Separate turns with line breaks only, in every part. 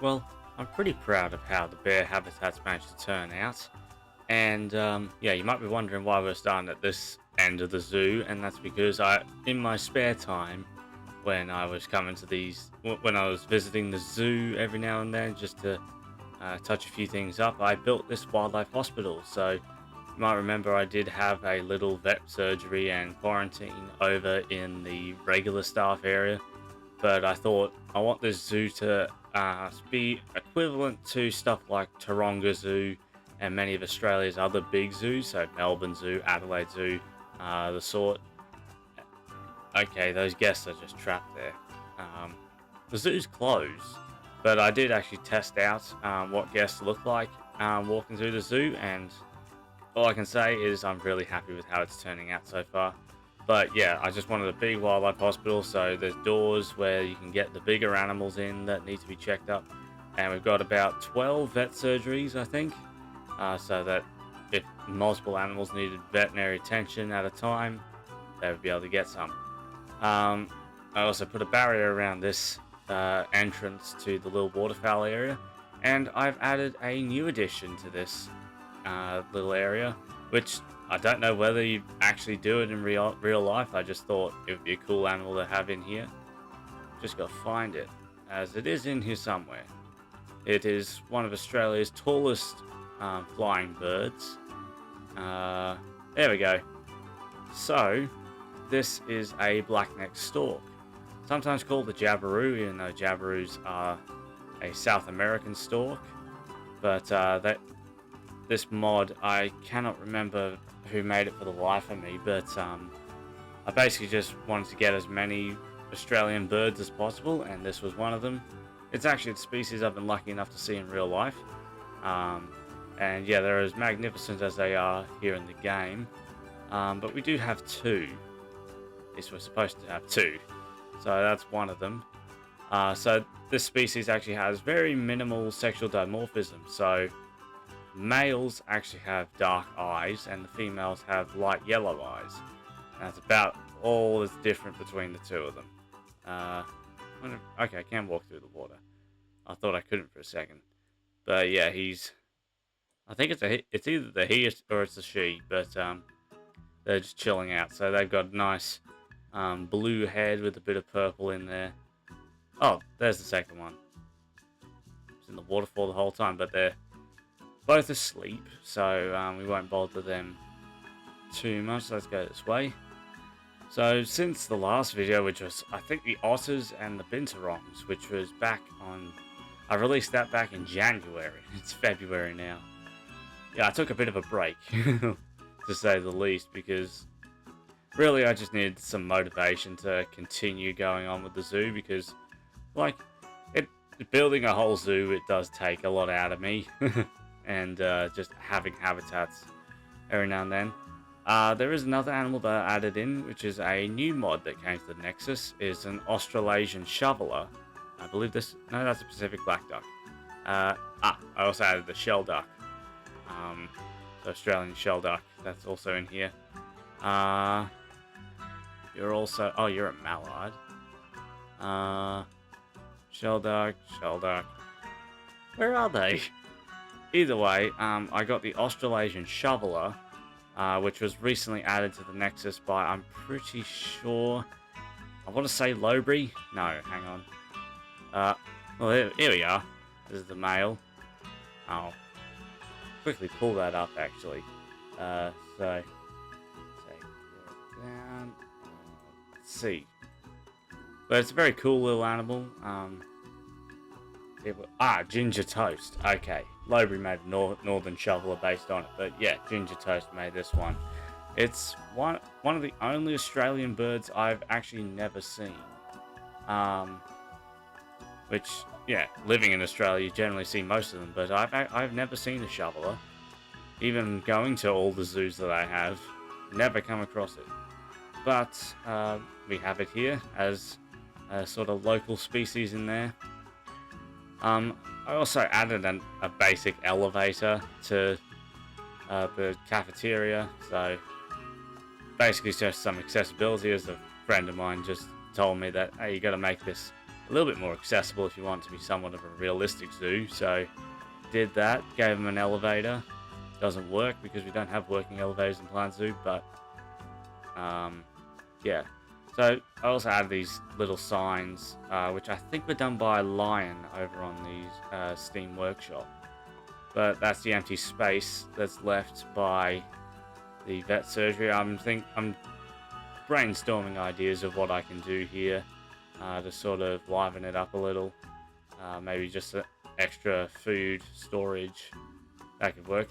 Well, I'm pretty proud of how the bear habitat's managed to turn out. And yeah, you might be wondering why we're starting at this end of the zoo, and that's because in my spare time, when I was coming to when I was visiting the zoo every now and then, just to touch a few things up, I built this wildlife hospital. So you might remember I did have a little vet surgery and quarantine over in the regular staff area, but I thought I want this zoo to be equivalent to stuff like Taronga Zoo and many of Australia's other big zoos, so Melbourne Zoo, Adelaide Zoo, the sort. Okay, those guests are just trapped there. Um, the zoo's closed, but I did actually test out what guests look like walking through the zoo, and all I can say is I'm really happy with how it's turning out so far. But yeah, I just wanted a big wildlife hospital, so there's doors where you can get the bigger animals in that need to be checked up. And we've got about 12 vet surgeries, I think, so that if multiple animals needed veterinary attention at a time, they would be able to get some. I also put a barrier around this entrance to the little waterfowl area, and I've added a new addition to this little area, which I don't know whether you actually do it in real life. I just thought it would be a cool animal to have in here. Just got to find it, as it is in here somewhere. It is one of Australia's tallest flying birds. There we go. So, this is a black-necked stork, sometimes called the jabiru, even though jabiroos are a South American stork. But this mod, I cannot remember who made it for the life of me, but I basically just wanted to get as many Australian birds as possible, and this was one of them. It's actually a species I've been lucky enough to see in real life. And yeah, they're as magnificent as they are here in the game. But we do have two. At least we're supposed to have two. So that's one of them. So this species actually has very minimal sexual dimorphism. So males actually have dark eyes and the females have light yellow eyes. And that's about all that's different between the two of them. Okay, I can walk through the water. I thought I couldn't for a second. But yeah, I think it's either the he or it's the she, but they're just chilling out. So they've got a nice blue head with a bit of purple in there. Oh, there's the second one. It's in the waterfall the whole time, but they're both asleep, so we won't bother them too much. Let's go this way. So since the last video, which was, I think, the otters and the binturongs, which was back on... I released that back in January. It's February now. Yeah, I took a bit of a break, to say the least, because really I just needed some motivation to continue going on with the zoo, because, like, building a whole zoo, it does take a lot out of me, and just having habitats every now and then. There is another animal that I added in, which is a new mod that came to the Nexus. Is an Australasian shoveler. I believe this... No, that's a Pacific black duck. I also added the shell duck. So Australian shell duck. That's also in here. You're also... Oh, you're a mallard. Shell duck, shell duck. Where are they? Either way, I got the Australasian shoveler, which was recently added to the Nexus by, I'm pretty sure, I want to say Lowbury. No, hang on. Well, here we are. This is the male. I'll quickly pull that up, actually. So, take it down. Let's see. But it's a very cool little animal. Ginger Toast. Okay. Lowbury made a Northern Shoveler based on it, but yeah, Ginger Toast made this one. It's one of the only Australian birds I've actually never seen. Which, yeah, living in Australia, you generally see most of them, but I've never seen a shoveler. Even going to all the zoos that I have, never come across it. But we have it here as a sort of local species in there. I also added a basic elevator to the cafeteria, so basically it's just some accessibility, as a friend of mine just told me that, hey, you got to make this a little bit more accessible if you want it to be somewhat of a realistic zoo. So did that, gave them an elevator. Doesn't work because we don't have working elevators in Plant Zoo, but yeah. So I also added these little signs, which I think were done by Lion over on the Steam Workshop. But that's the empty space that's left by the vet surgery. I'm brainstorming ideas of what I can do here to sort of liven it up a little. Maybe just extra food storage, that could work.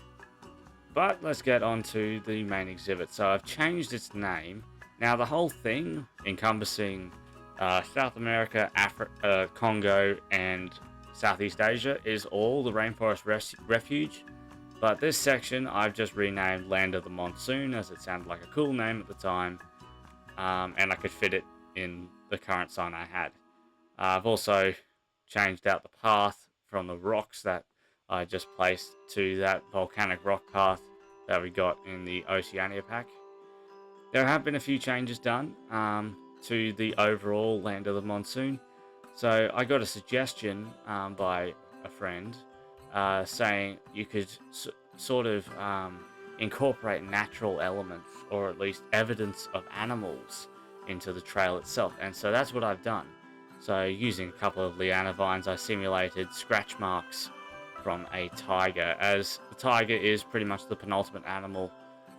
But let's get on to the main exhibit. So I've changed its name. Now the whole thing, encompassing South America, Africa, Congo, and Southeast Asia, is all the Rainforest Refuge. But this section I've just renamed Land of the Monsoon, as it sounded like a cool name at the time, and I could fit it in the current sign I had. I've also changed out the path from the rocks that I just placed to that volcanic rock path that we got in the Oceania pack. There have been a few changes done to the overall Land of the Monsoon. So I got a suggestion by a friend saying you could sort of incorporate natural elements, or at least evidence of animals, into the trail itself. And so that's what I've done. So using a couple of liana vines, I simulated scratch marks from a tiger, as the tiger is pretty much the penultimate animal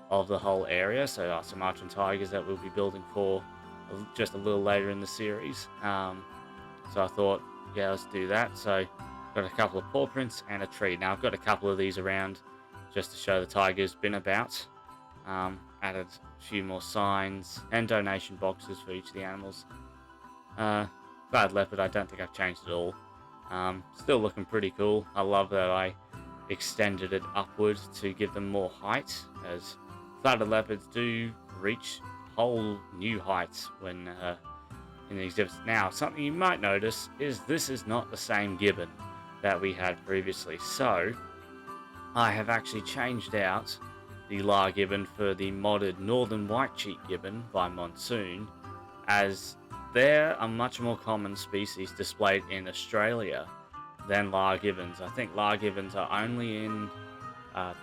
of the whole area. So our Sumatran tigers that we'll be building for just a little later in the series. So I thought, yeah, let's do that. So got a couple of paw prints and a tree. Now I've got a couple of these around just to show the tiger's been about. Added a few more signs and donation boxes for each of the animals. Bad leopard, I don't think I've changed at all. Still looking pretty cool. I love that I extended it upward to give them more height, as flatted leopards do reach whole new heights when in the exhibits. Now, something you might notice is this is not the same gibbon that we had previously. So I have actually changed out the Lar gibbon for the modded Northern White-cheeked gibbon by Monsoon, as they're a much more common species displayed in Australia than Lar gibbons. I think Lar gibbons are only in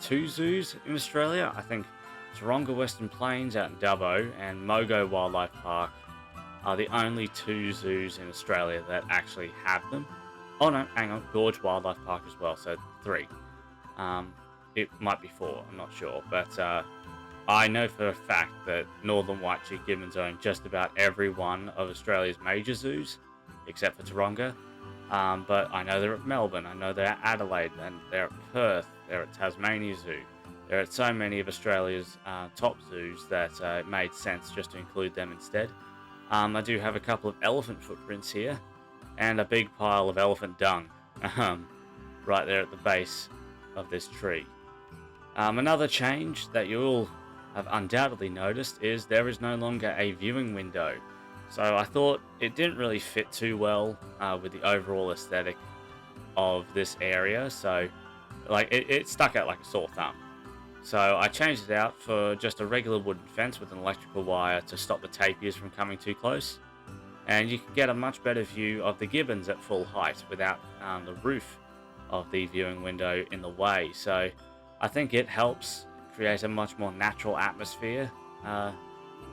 2 zoos in Australia. I think Taronga Western Plains out in Dubbo and Mogo Wildlife Park are the only 2 zoos in Australia that actually have them. Oh no, hang on, Gorge Wildlife Park as well, so 3. It might be 4, I'm not sure, but I know for a fact that Northern White-cheeked gibbons are in just about every one of Australia's major zoos, except for Taronga. But I know they're at Melbourne, I know they're at Adelaide, and they're at Perth, they're at Tasmania Zoo. They're at so many of Australia's top zoos that it made sense just to include them instead. I do have a couple of elephant footprints here, and a big pile of elephant dung right there at the base of this tree. Another change that you'll have undoubtedly noticed is there is no longer a viewing window. So I thought it didn't really fit too well with the overall aesthetic of this area. So like it stuck out like a sore thumb. So I changed it out for just a regular wooden fence with an electrical wire to stop the tapirs from coming too close. And you can get a much better view of the gibbons at full height without the roof of the viewing window in the way. So I think it helps create a much more natural atmosphere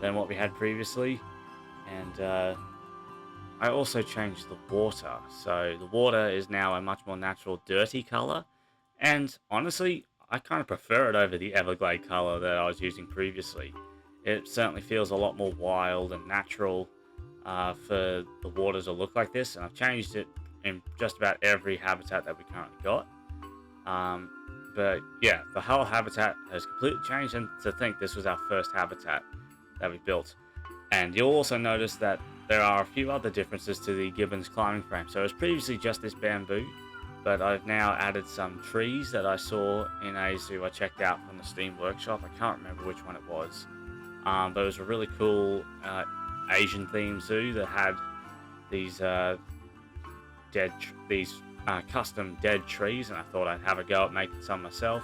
than what we had previously. And I also changed the water. So the water is now a much more natural dirty color. And honestly, I kind of prefer it over the Everglade color that I was using previously. It certainly feels a lot more wild and natural for the water to look like this. And I've changed it in just about every habitat that we currently got. But yeah, the whole habitat has completely changed, and to think this was our first habitat that we built. And you'll also notice that there are a few other differences to the gibbon's climbing frame. So it was previously just this bamboo, but I've now added some trees that I saw in a zoo I checked out from the Steam Workshop. I can't remember which one it was, but it was a really cool Asian themed zoo that had these custom dead trees, and I thought I'd have a go at making some myself.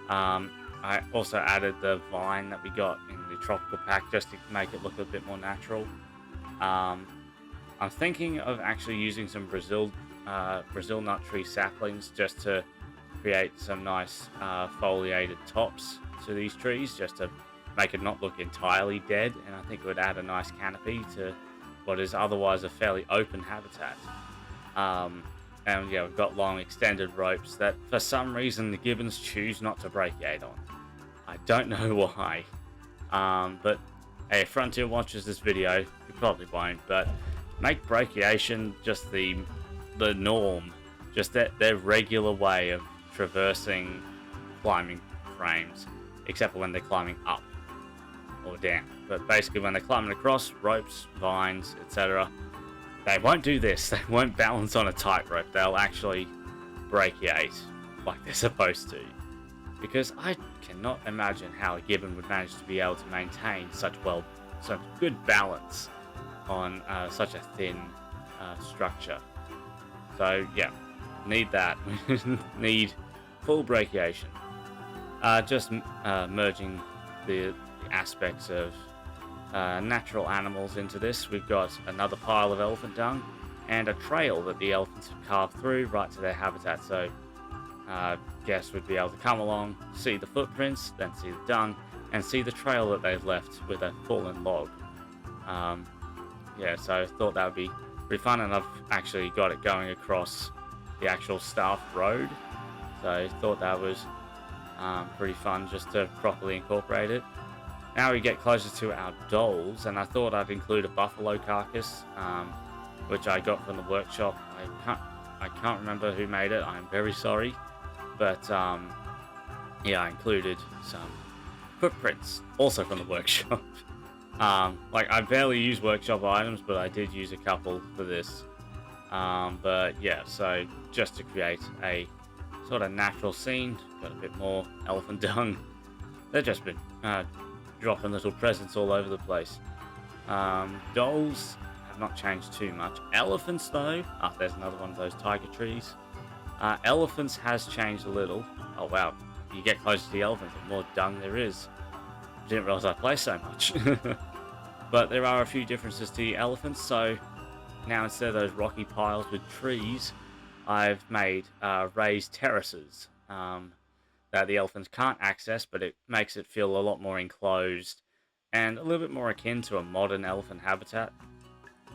I also added the vine that we got in the tropical pack just to make it look a bit more natural. I I'm thinking of actually using some Brazil nut tree saplings just to create some nice foliated tops to these trees, just to make it not look entirely dead. And I think it would add a nice canopy to what is otherwise a fairly open habitat. And yeah, we've got long extended ropes that for some reason the gibbons choose not to brachiate on. I don't know why. But hey, if Frontier watches this video, you probably won't, but make brachiation just the norm, just their regular way of traversing climbing frames, except for when they're climbing up or down. But basically when they're climbing across ropes, vines, etc., they won't do this. They won't balance on a tightrope. They'll actually brachiate like they're supposed to. Because I cannot imagine how a gibbon would manage to be able to maintain such good balance on such a thin structure. So yeah, need that. Need full brachiation. Just merging the aspects of natural animals into this. We've got another pile of elephant dung and a trail that the elephants have carved through right to their habitat. So guests would be able to come along, see the footprints, then see the dung, and see the trail that they've left with a fallen log. Yeah, so I thought that would be pretty fun, and I've actually got it going across the actual staff road. So I thought that was pretty fun just to properly incorporate it. Now we get closer to our dolls, and I thought I'd include a buffalo carcass, which I got from the workshop. I can't remember who made it. I'm very sorry, but yeah, I included some footprints also from the workshop. Like, I barely use workshop items, but I did use a couple for this. But yeah, so just to create a sort of natural scene, got a bit more elephant dung. They've just been dropping little presents all over the place. Dolls have not changed too much. Elephants though, there's another one of those tiger trees. Elephants has changed a little. Oh wow, you get closer to the elephants, the more dung there is. Didn't realize I play so much. But there are a few differences to the elephants. So now instead of those rocky piles with trees, I've made raised terraces that the elephants can't access, but it makes it feel a lot more enclosed and a little bit more akin to a modern elephant habitat.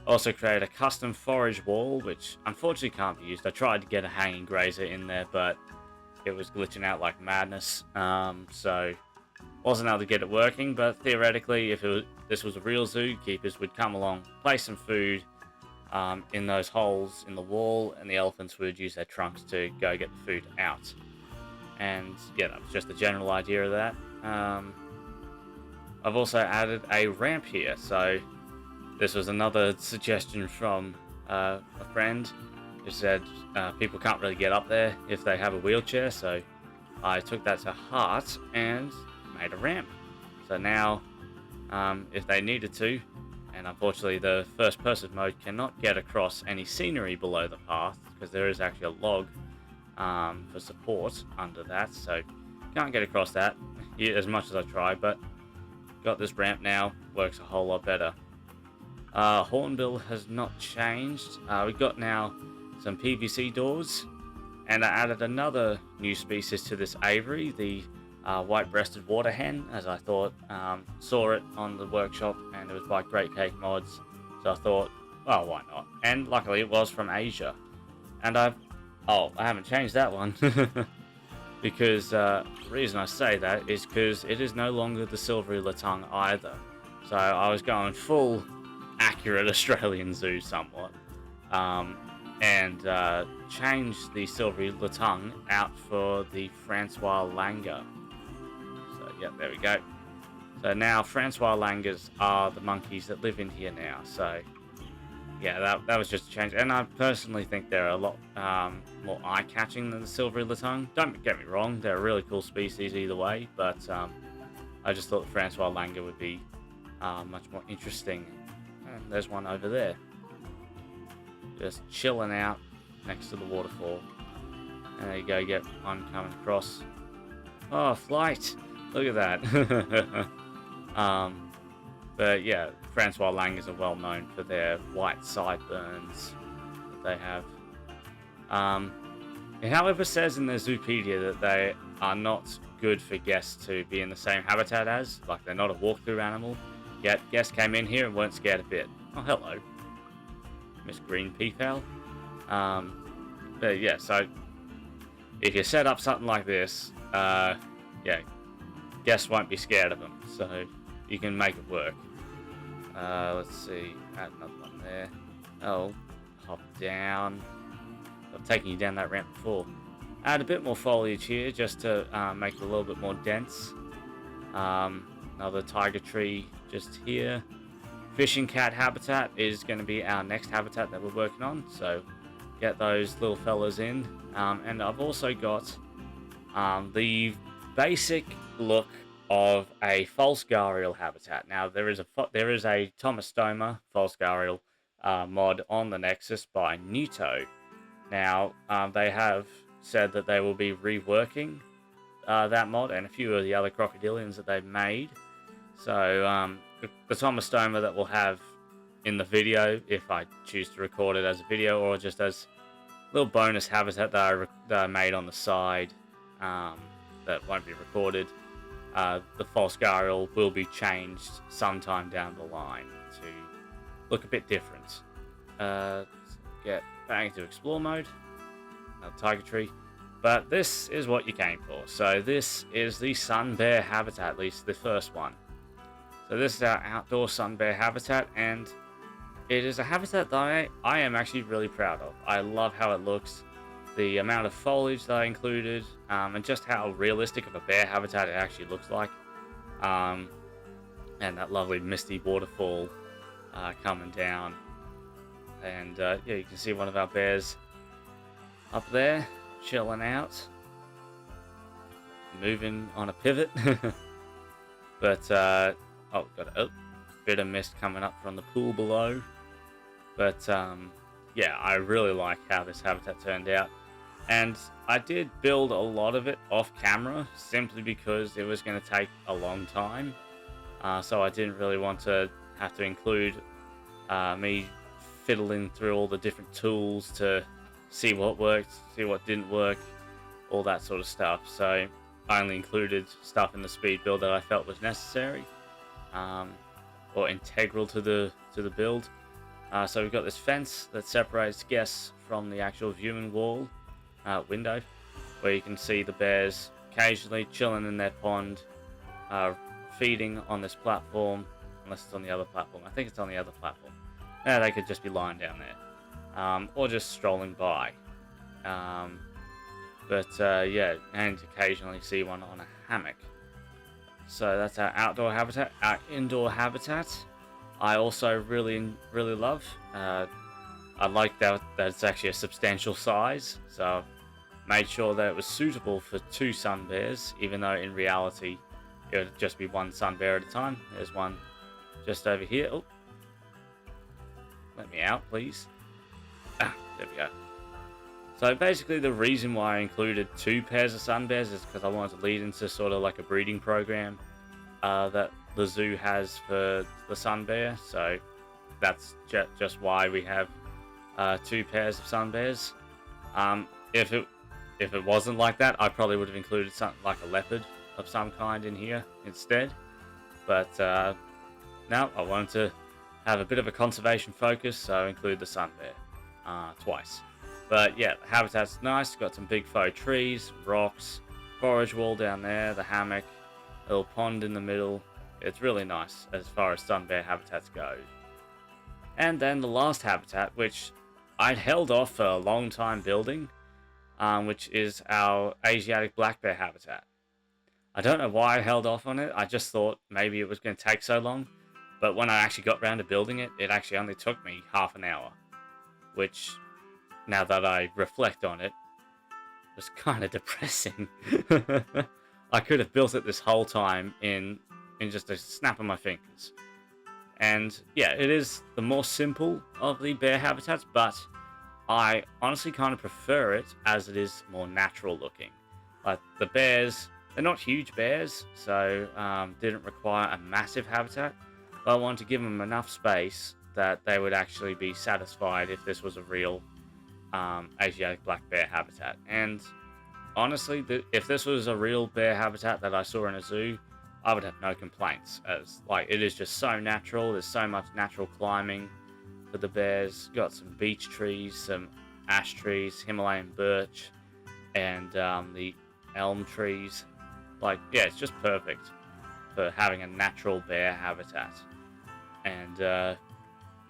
Also created a custom forage wall, which unfortunately can't be used. I tried to get a hanging grazer in there, but it was glitching out like madness. So wasn't able to get it working, but theoretically, if this was a real zoo, keepers would come along, place some food in those holes in the wall, and the elephants would use their trunks to go get the food out. And yeah, that was just the general idea of that. I've also added a ramp here, so this was another suggestion from a friend who said people can't really get up there if they have a wheelchair, so I took that to heart and made a ramp. So now, if they needed to, and unfortunately the first person mode cannot get across any scenery below the path because there is actually a log for support under that, so can't get across that as much as I try, but got this ramp now, works a whole lot better. Hornbill has not changed. We've got now some PVC doors, and I added another new species to this aviary, the white-breasted water hen, as I thought. Saw it on the workshop and it was by Great Cake Mods, so I thought, well, why not? And luckily it was from Asia. And I haven't changed that one. Because the reason I say that is because it is no longer the silvery latung either. So I was going full accurate Australian zoo somewhat, and changed the silvery latung out for the Francois Langer. So yeah, there we go. So now Francois Langers are the monkeys that live in here now. So yeah, that was just a change, and I personally think they're a lot more eye-catching than the silvery latung. Don't get me wrong, they're a really cool species either way, but I just thought the Francois Langer would be much more interesting. And there's one over there, just chilling out next to the waterfall. And there you go, get one coming across. Oh, flight! Look at that. But yeah, Francois Langurs are well known for their white sideburns that they have. It however says in their Zoopedia that they are not good for guests to be in the same habitat as, like they're not a walkthrough animal. Yet guests came in here and weren't scared a bit. Oh, hello, Miss Green Peafowl. But yeah, so if you set up something like this, yeah, guests won't be scared of them, so you can make it work. Let's see, add another one there. Oh, hop down. I've taken you down that ramp before. Add a bit more foliage here just to make it a little bit more dense. Another tiger tree just here. Fishing cat habitat is going to be our next habitat that we're working on, so get those little fellas in. And I've also got the basic look of a false gharial habitat. Now there is a Tomastoma false gharial mod on the Nexus by Nuto. Now they have said that they will be reworking that mod and a few of the other crocodilians that they've made. So the Tomastoma that we'll have in the video, if I choose to record it as a video or just as a little bonus habitat that I made on the side that won't be recorded. The false gharial will be changed sometime down the line to look a bit different. Let's get back into explore mode. Another tiger tree. But this is what you came for. So this is the sun bear habitat, at least the first one. So this is our outdoor sun bear habitat, and it is a habitat that I am actually really proud of. I love how it looks, the amount of foliage that I included, and just how realistic of a bear habitat it actually looks like. And that lovely misty waterfall coming down. And yeah, you can see one of our bears up there, chilling out, moving on a pivot. But, oh, got a bit of mist coming up from the pool below. But, yeah, I really like how this habitat turned out. And I did build a lot of it off camera, simply because it was going to take a long time. So I didn't really want to have to include me fiddling through all the different tools to see what worked, see what didn't work, all that sort of stuff. So I only included stuff in the speed build that I felt was necessary or integral to the build. So we've got this fence that separates guests from the actual viewing wall window, where you can see the bears occasionally chilling in their pond, feeding on this platform, unless it's on the other platform. I think it's on the other platform. Yeah, they could just be lying down there, or just strolling by. Yeah, and occasionally see one on a hammock. So that's our outdoor habitat. Our indoor habitat, I also really love. I like that it's actually a substantial size, so made sure that it was suitable for 2 sun bears, even though in reality it would just be 1 sun bear at a time. There's one just over here. Oh, let me out, please. Ah, there we go. So basically the reason why I included 2 pairs of sun bears is because I wanted to lead into sort of like a breeding program that the zoo has for the sun bear. So that's just why we have 2 pairs of sun bears. If it wasn't like that, I probably would have included something like a leopard of some kind in here instead. But no, I wanted to have a bit of a conservation focus, so I include the sun bear twice. But yeah, the habitat's nice. Got some big faux trees, rocks, forage wall down there, the hammock, a little pond in the middle. It's really nice as far as sun bear habitats go. And then the last habitat, which I'd held off for a long time building, which is our Asiatic Black Bear habitat. I don't know why I held off on it. I just thought maybe it was going to take so long. But when I actually got around to building it, it actually only took me half an hour. Which, now that I reflect on it, was kind of depressing. I could have built it this whole time in just a snap of my fingers. And yeah, it is the more simple of the bear habitats, but I honestly kind of prefer it as it is more natural looking. Like the bears, they're not huge bears, so didn't require a massive habitat. but I wanted to give them enough space that they would actually be satisfied if this was a real Asiatic black bear habitat. And honestly, if this was a real bear habitat that I saw in a zoo, I would have no complaints. As like it is just so natural. There's so much natural climbing for the bears. Got some beech trees, some ash trees, Himalayan birch, and the elm trees. Like, yeah, it's just perfect for having a natural bear habitat. And yeah,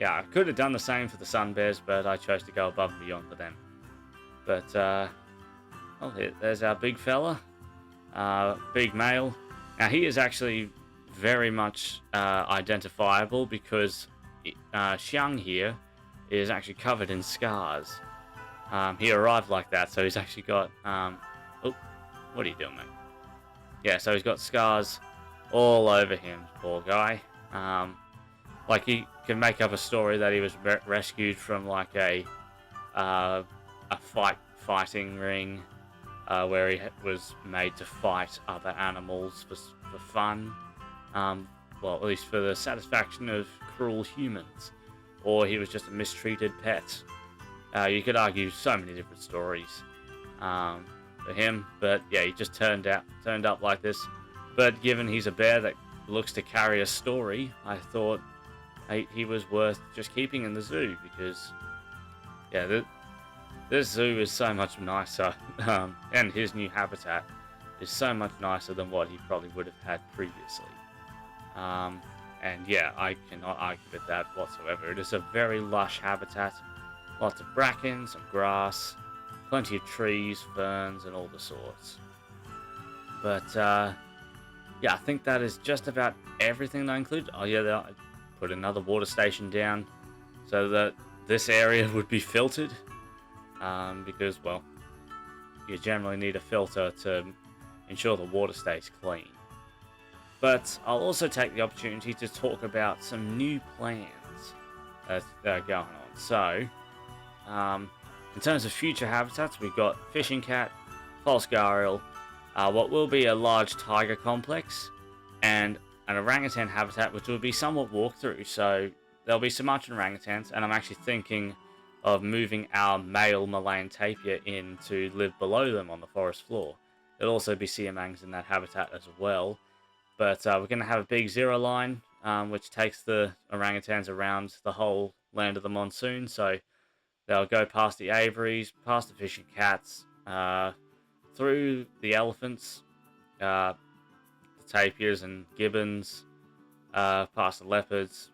I could have done the same for the sun bears, but I chose to go above and beyond for them. But oh, there's our big fella, big male. Now he is actually very much identifiable because Xiang here is actually covered in scars. He arrived like that, so he's actually got oh, what are you doing, mate? Yeah, so he's got scars all over him, poor guy. Like he can make up a story that he was rescued from like a fighting ring where he was made to fight other animals for fun. Well, at least for the satisfaction of cruel humans, or he was just a mistreated pet. You could argue so many different stories for him, but yeah, he just turned up like this. But given he's a bear that looks to carry a story, I thought he was worth just keeping in the zoo because, yeah, this zoo is so much nicer, and his new habitat is so much nicer than what he probably would have had previously. And yeah, I cannot argue with that whatsoever. It is a very lush habitat, lots of bracken, some grass, plenty of trees, ferns, and all the sorts. But yeah, I think that is just about everything that I included. Oh yeah, I put another water station down so that this area would be filtered, because, well, you generally need a filter to ensure the water stays clean. But I'll also take the opportunity to talk about some new plans that are going on. So, in terms of future habitats, we've got fishing cat, false gharial, what will be a large tiger complex, and an orangutan habitat, which will be somewhat walkthrough. So there'll be some arch orangutans, and I'm actually thinking of moving our male Malayan tapir in to live below them on the forest floor. There'll also be siamangs in that habitat as well. But we're going to have a big zero line, which takes the orangutans around the whole land of the monsoon. So they'll go past the aviaries, past the fishing cats, through the elephants, the tapirs and gibbons, past the leopards,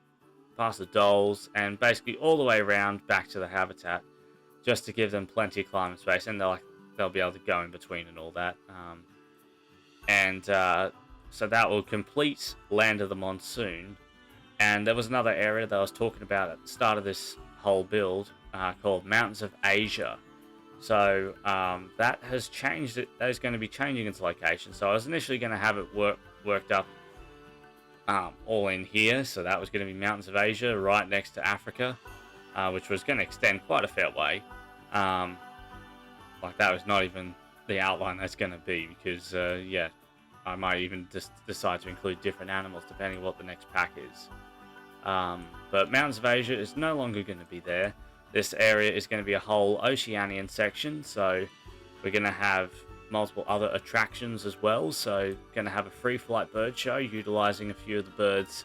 past the dholes, and basically all the way around back to the habitat, just to give them plenty of climbing space, and they'll be able to go in between and all that. So that will complete Land of the Monsoon. And there was another area that I was talking about at the start of this whole build called Mountains of Asia. So that has changed. That is going to be changing its location. So I was initially going to have it worked up all in here. So that was going to be Mountains of Asia right next to Africa, which was going to extend quite a fair way. Like that was not even the outline that's going to be, because yeah, I might even just decide to include different animals depending on what the next pack is. But Mountains of Asia is no longer going to be there. This area is going to be a whole Oceanian section, so we're going to have multiple other attractions as well. So going to have a free flight bird show utilizing a few of the birds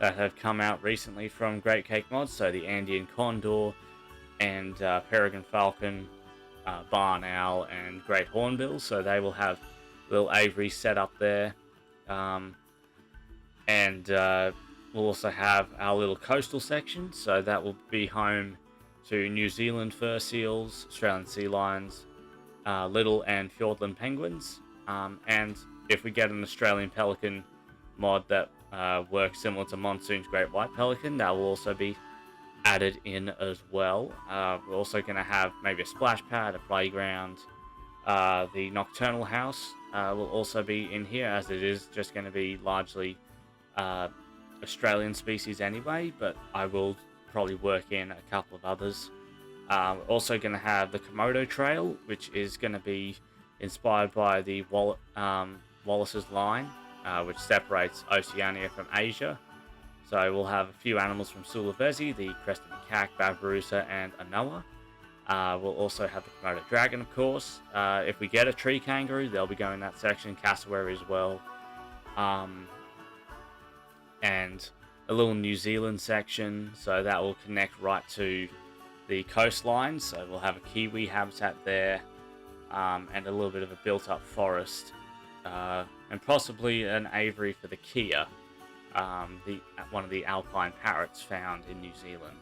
that have come out recently from Great Cake Mods. So the Andean condor and peregrine falcon, barn owl, and great hornbill. So they will have little aviaries set up there. And we'll also have our little coastal section. So that will be home to New Zealand fur seals, Australian sea lions, little and Fiordland penguins. And if we get an Australian pelican mod that works similar to Monsoon's great white pelican, that will also be added in as well. We're also going to have maybe a splash pad, a playground. The nocturnal house will also be in here, as it is just going to be largely Australian species anyway, but I will probably work in a couple of others. We're also going to have the Komodo Trail, which is going to be inspired by the Wallace's Line, which separates Oceania from Asia. So we'll have a few animals from Sulawesi, the crested macaque, babirusa, and Anoa. We'll also have the promoted dragon, of course. If we get a tree kangaroo, they'll be going in that section. Cassowary as well. And a little New Zealand section, so that will connect right to the coastline. So we'll have a kiwi habitat there, and a little bit of a built-up forest, and possibly an aviary for the kea, one of the alpine parrots found in New Zealand.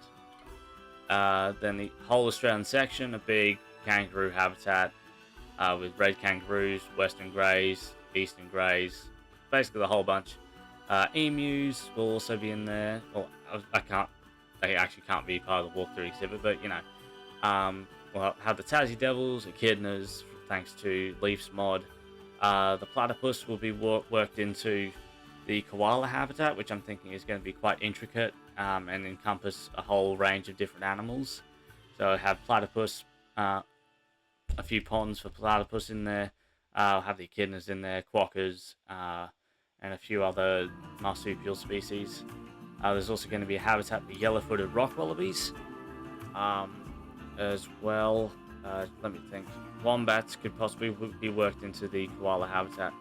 Then the whole Australian section, a big kangaroo habitat with red kangaroos, western greys, eastern greys, basically the whole bunch. Emus will also be in there. Well, they actually can't be part of the walkthrough exhibit, but you know, we'll have the Tassie Devils, echidnas, thanks to Leaf's mod. The platypus will be worked into the koala habitat, which I'm thinking is going to be quite intricate, and encompass a whole range of different animals. So I have platypus, a few ponds for platypus in there. I'll have the echidnas in there, quokkas, and a few other marsupial species. There's also going to be a habitat for yellow-footed rock wallabies, as well. Let me think. Wombats could possibly be worked into the koala habitat.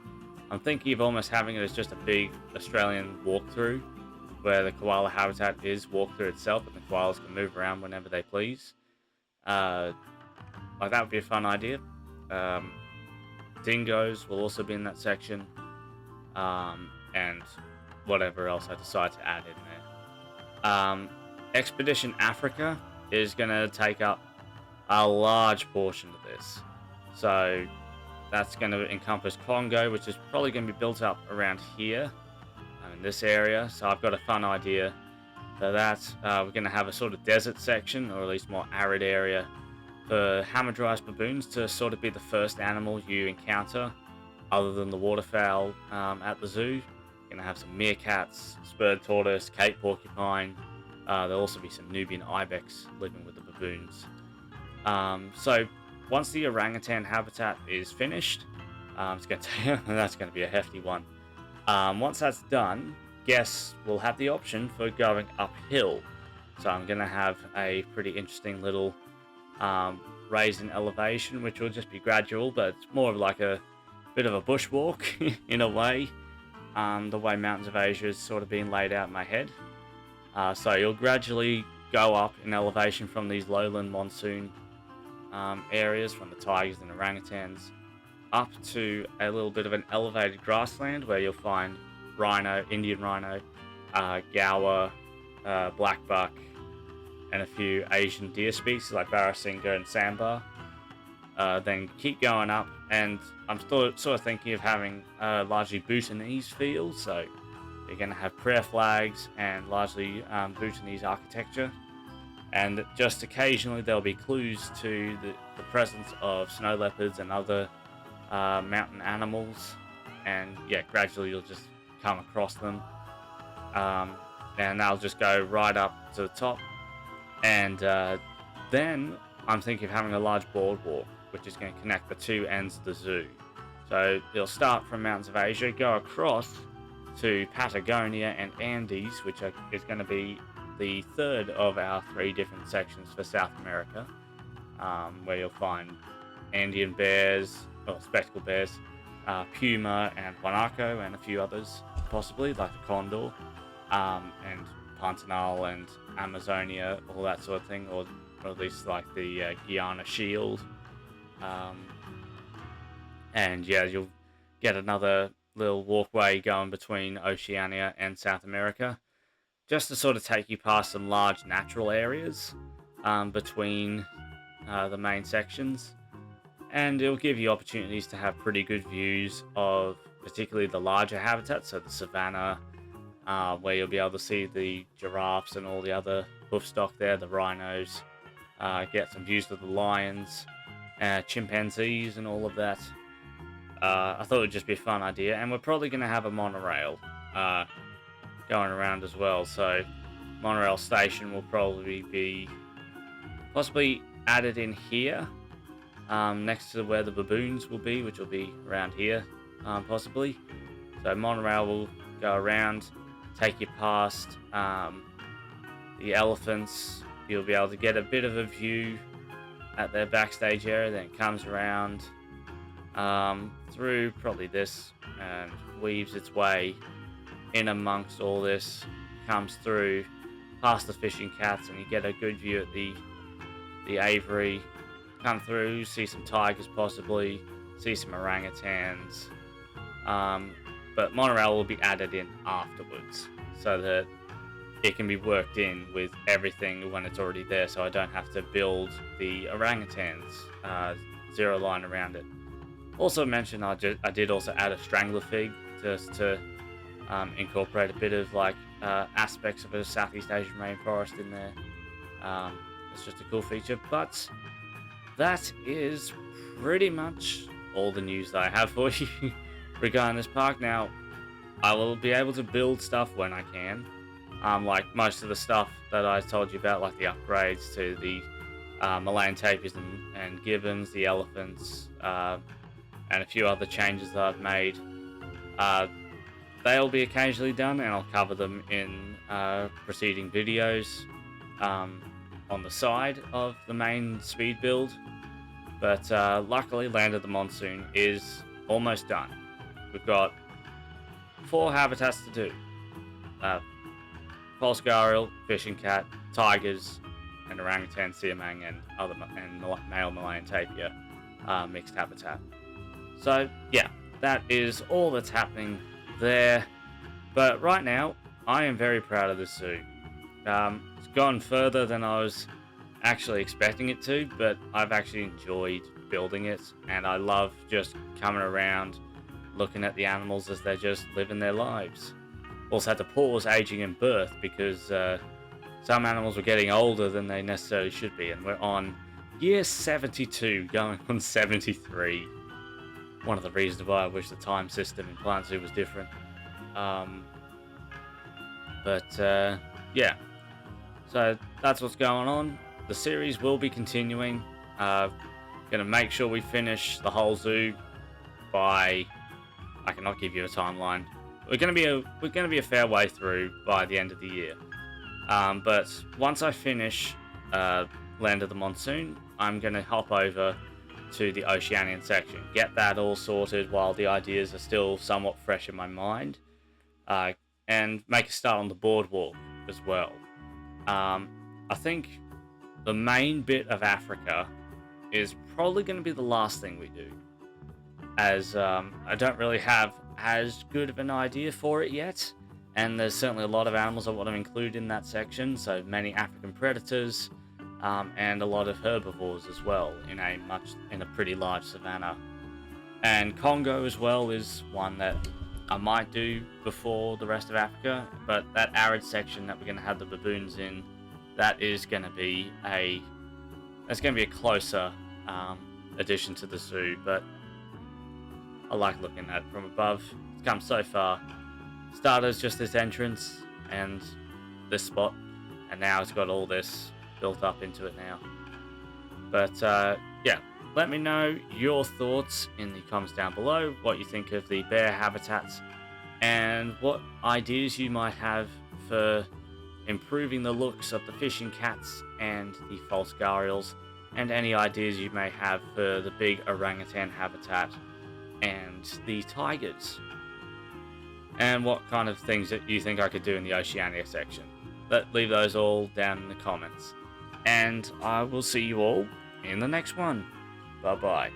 I'm thinking of almost having it as just a big Australian walkthrough, where the koala habitat is walkthrough itself, and the koalas can move around whenever they please. That would be a fun idea. Dingoes will also be in that section, and whatever else I decide to add in there. Expedition Africa is going to take up a large portion of this. So that's going to encompass Congo, which is probably going to be built up around here, in this area. So I've got a fun idea for that. We're going to have a sort of desert section, or at least more arid area, for hamadryas baboons to sort of be the first animal you encounter, other than the waterfowl at the zoo. You're going to have some meerkats, spurred tortoise, Cape porcupine. There'll also be some Nubian ibex living with the baboons. So once the orangutan habitat is finished, that's going to be a hefty one. Once that's done, guests will have the option for going uphill. So I'm going to have a pretty interesting little raise in elevation, which will just be gradual, but it's more of like a bit of a bushwalk in a way. The way Mountains of Asia is sort of being laid out in my head. So you'll gradually go up in elevation from these lowland monsoon areas, from the tigers and orangutans, up to a little bit of an elevated grassland where you'll find rhino, Indian rhino, gaur, black buck, and a few Asian deer species like barasingha and sambar. Then keep going up, and I'm sort of thinking of having largely Bhutanese feel, so you're going to have prayer flags and largely Bhutanese architecture. And just occasionally there'll be clues to the presence of snow leopards and other mountain animals. And yeah, gradually you'll just come across them. And they'll just go right up to the top. And then I'm thinking of having a large boardwalk, which is going to connect the two ends of the zoo. So you'll start from Mountains of Asia, go across to Patagonia and Andes, which is going to be the third of our 3 different sections for South America, where you'll find Andean bears, or spectacled bears, puma and guanaco, and a few others, possibly, like the condor, and Pantanal and Amazonia, all that sort of thing, or at least like the Guiana shield. And yeah, you'll get another little walkway going between Oceania and South America, just to sort of take you past some large natural areas between the main sections. And it'll give you opportunities to have pretty good views of particularly the larger habitats, so the savannah, where you'll be able to see the giraffes and all the other hoofstock there, the rhinos, get some views of the lions, chimpanzees and all of that. I thought it would just be a fun idea, and we're probably going to have a monorail going around as well, so monorail station will probably be possibly added in here, next to where the baboons will be, which will be around here, possibly. So monorail will go around, take you past the elephants. You'll be able to get a bit of a view at their backstage area. Then it comes around through probably this and weaves its way in amongst all this, comes through past the fishing cats, and you get a good view at the aviary. Come through, see some tigers possibly, see some orangutans, but monorail will be added in afterwards so that it can be worked in with everything when it's already there, so I don't have to build the orangutans zero line around it. Also mentioned, I did also add a strangler fig just to incorporate a bit of like aspects of a Southeast Asian rainforest in there. It's just a cool feature, but that is pretty much all the news that I have for you regarding this park. Now, I will be able to build stuff when I can. Like most of the stuff that I told you about, like the upgrades to the Malayan tapirs and gibbons, the elephants, and a few other changes that I've made. They'll be occasionally done, and I'll cover them in preceding videos on the side of the main speed build. But luckily, Land of the Monsoon is almost done. We've got 4 habitats to do. False gharial, fishing cat, tigers, and orangutan, siamang, and male Malayan tapir mixed habitat. So yeah, that is all that's happening there. But right now, I am very proud of this zoo. It's gone further than I was actually expecting it to, but I've actually enjoyed building it, and I love just coming around, looking at the animals as they're just living their lives. Also had to pause aging and birth because some animals were getting older than they necessarily should be, and we're on year 72 going on 73. One of the reasons why I wish the time system in Plant Zoo was different. Yeah, so that's what's going on. The series will be continuing. Gonna make sure we finish the whole zoo by, I cannot give you a timeline. We're gonna be a fair way through by the end of the year. But once I finish Land of the Monsoon, I'm gonna hop over to the Oceanian section, get that all sorted while the ideas are still somewhat fresh in my mind, and make a start on the boardwalk as well. I think the main bit of Africa is probably going to be the last thing we do, as I don't really have as good of an idea for it yet, and there's certainly a lot of animals I want to include in that section, so many African predators, and a lot of herbivores as well in a pretty large savanna. And Congo as well is one that I might do before the rest of Africa, but that arid section that we're going to have the baboons in, that is going to be a closer addition to the zoo. But I like looking at it from above. It's come so far. Started as just this entrance and this spot, and now it's got all this built up into it now. But yeah, let me know your thoughts in the comments down below, what you think of the bear habitats, and what ideas you might have for improving the looks of the fishing cats and the false gharials, and any ideas you may have for the big orangutan habitat and the tigers, and what kind of things that you think I could do in the Oceania section. Leave those all down in the comments, and I will see you all in the next one. Bye bye.